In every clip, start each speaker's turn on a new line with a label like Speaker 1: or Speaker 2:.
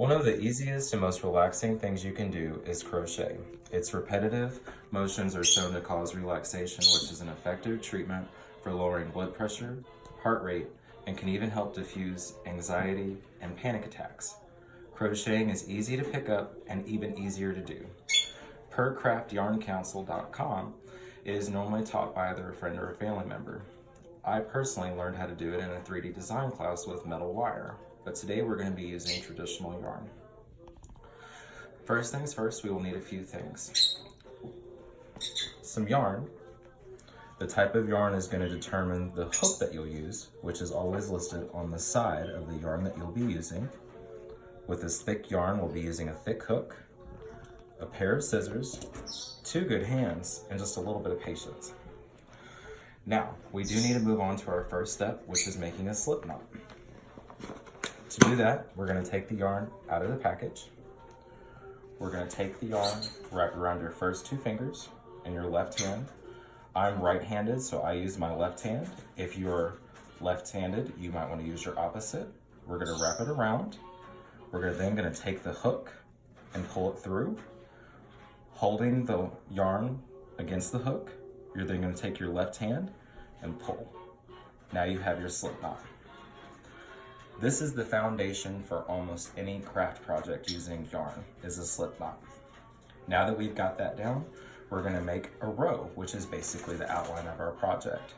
Speaker 1: One of the easiest and most relaxing things you can do is crochet. Its repetitive motions are shown to cause relaxation, which is an effective treatment for lowering blood pressure, heart rate, and can even help diffuse anxiety and panic attacks. Crocheting is easy to pick up and even easier to do. Per craftyarncouncil.com, it is normally taught by either a friend or a family member. I personally learned how to do it in a 3D design class with metal wire, but today we're going to be using traditional yarn. First things first, we will need a few things. Some yarn. The type of yarn is going to determine the hook that you'll use, which is always listed on the side of the yarn that you'll be using. With this thick yarn, we'll be using a thick hook, a pair of scissors, 2 good hands, and just a little bit of patience. Now, we do need to move on to our first step, which is making a slip knot. To do that, we're going to take the yarn out of the package. We're going to take the yarn, wrap it around your first 2 fingers in your left hand. I'm right-handed, so I use my left hand. If you're left-handed, you might want to use your opposite. We're going to wrap it around. We're then going to take the hook and pull it through, holding the yarn against the hook. You're then going to take your left hand and pull. Now you have your slip knot. This is the foundation for almost any craft project using yarn, is a slip knot. Now that we've got that down, we're going to make a row, which is basically the outline of our project.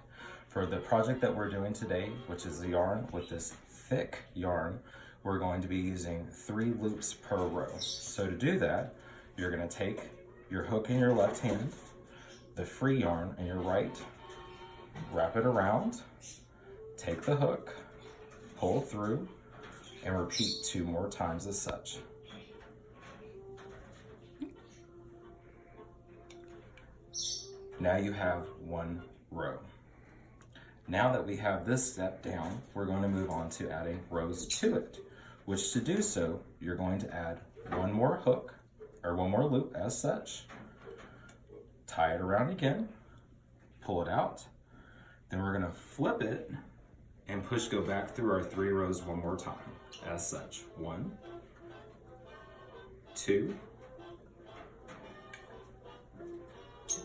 Speaker 1: For the project that we're doing today, which is the yarn with this thick yarn, we're going to be using 3 loops per row. So to do that, you're going to take your hook in your left hand, the free yarn in your right, wrap it around, take the hook, pull through, and repeat 2 more times as such. Now you have 1 row. Now that we have this step down, we're going to move on to adding rows to it, which to do so, you're going to add 1 more hook, or 1 more loop as such, tie it around again, pull it out, then we're going to flip it and push go back through our 3 rows 1 more time as such. 1, 2,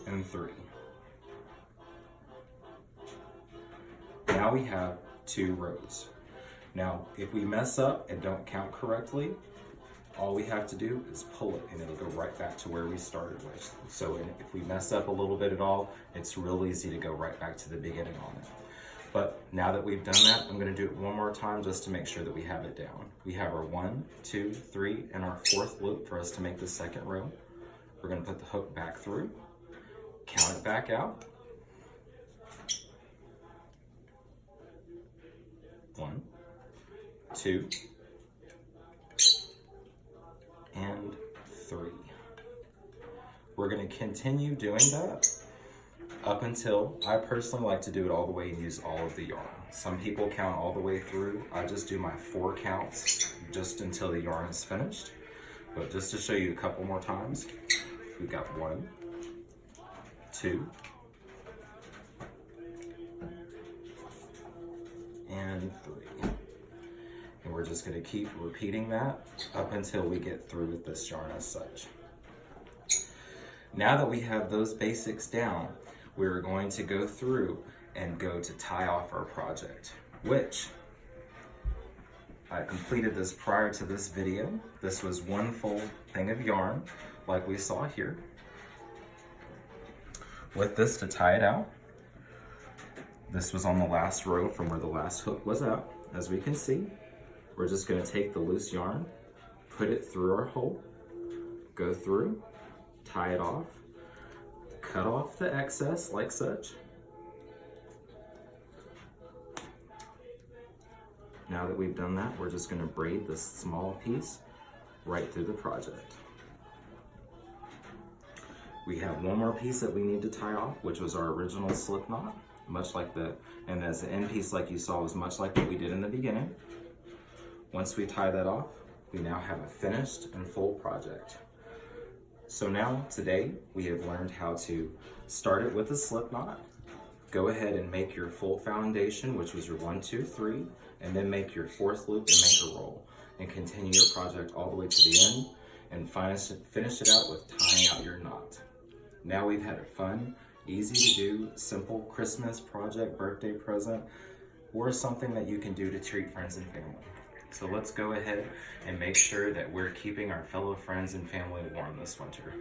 Speaker 1: and 3. Now we have 2 rows. Now, if we mess up and don't count correctly, all we have to do is pull it and it'll go right back to where we started with. So if we mess up a little bit at all, it's real easy to go right back to the beginning on it. But now that we've done that, I'm going to do it 1 more time just to make sure that we have it down. We have our 1, 2, 3, and our 4th loop for us to make the 2nd row. We're going to put the hook back through, count it back out. 1, 2, and 3. We're going to continue doing that up until, I personally like to do it all the way and use all of the yarn. Some people count all the way through. I just do my 4 counts just until the yarn is finished. But just to show you a couple more times, we've got 1, 2, and 3. And we're just going to keep repeating that up until we get through with this yarn as such. Now that we have those basics down, we're going to go through and go to tie off our project, which I completed this prior to this video. This was 1 full thing of yarn like we saw here. With this to tie it out, this was on the last row from where the last hook was out. As we can see, we're just going to take the loose yarn, put it through our hole, go through, tie it off, cut off the excess like such. Now that we've done that, we're just going to braid this small piece right through the project. We have 1 more piece that we need to tie off, which was our original slip knot, much like and as the end piece like you saw was much like what we did in the beginning. Once we tie that off, we now have a finished and full project. So now, today, we have learned how to start it with a slip knot, Go ahead and make your full foundation, which was your 1, 2, 3, and then make your 4th loop and make a roll. And continue your project all the way to the end and finish it out with tying out your knot. Now we've had a fun, easy to do, simple Christmas project, birthday present, or something that you can do to treat friends and family. So let's go ahead and make sure that we're keeping our fellow friends and family warm this winter.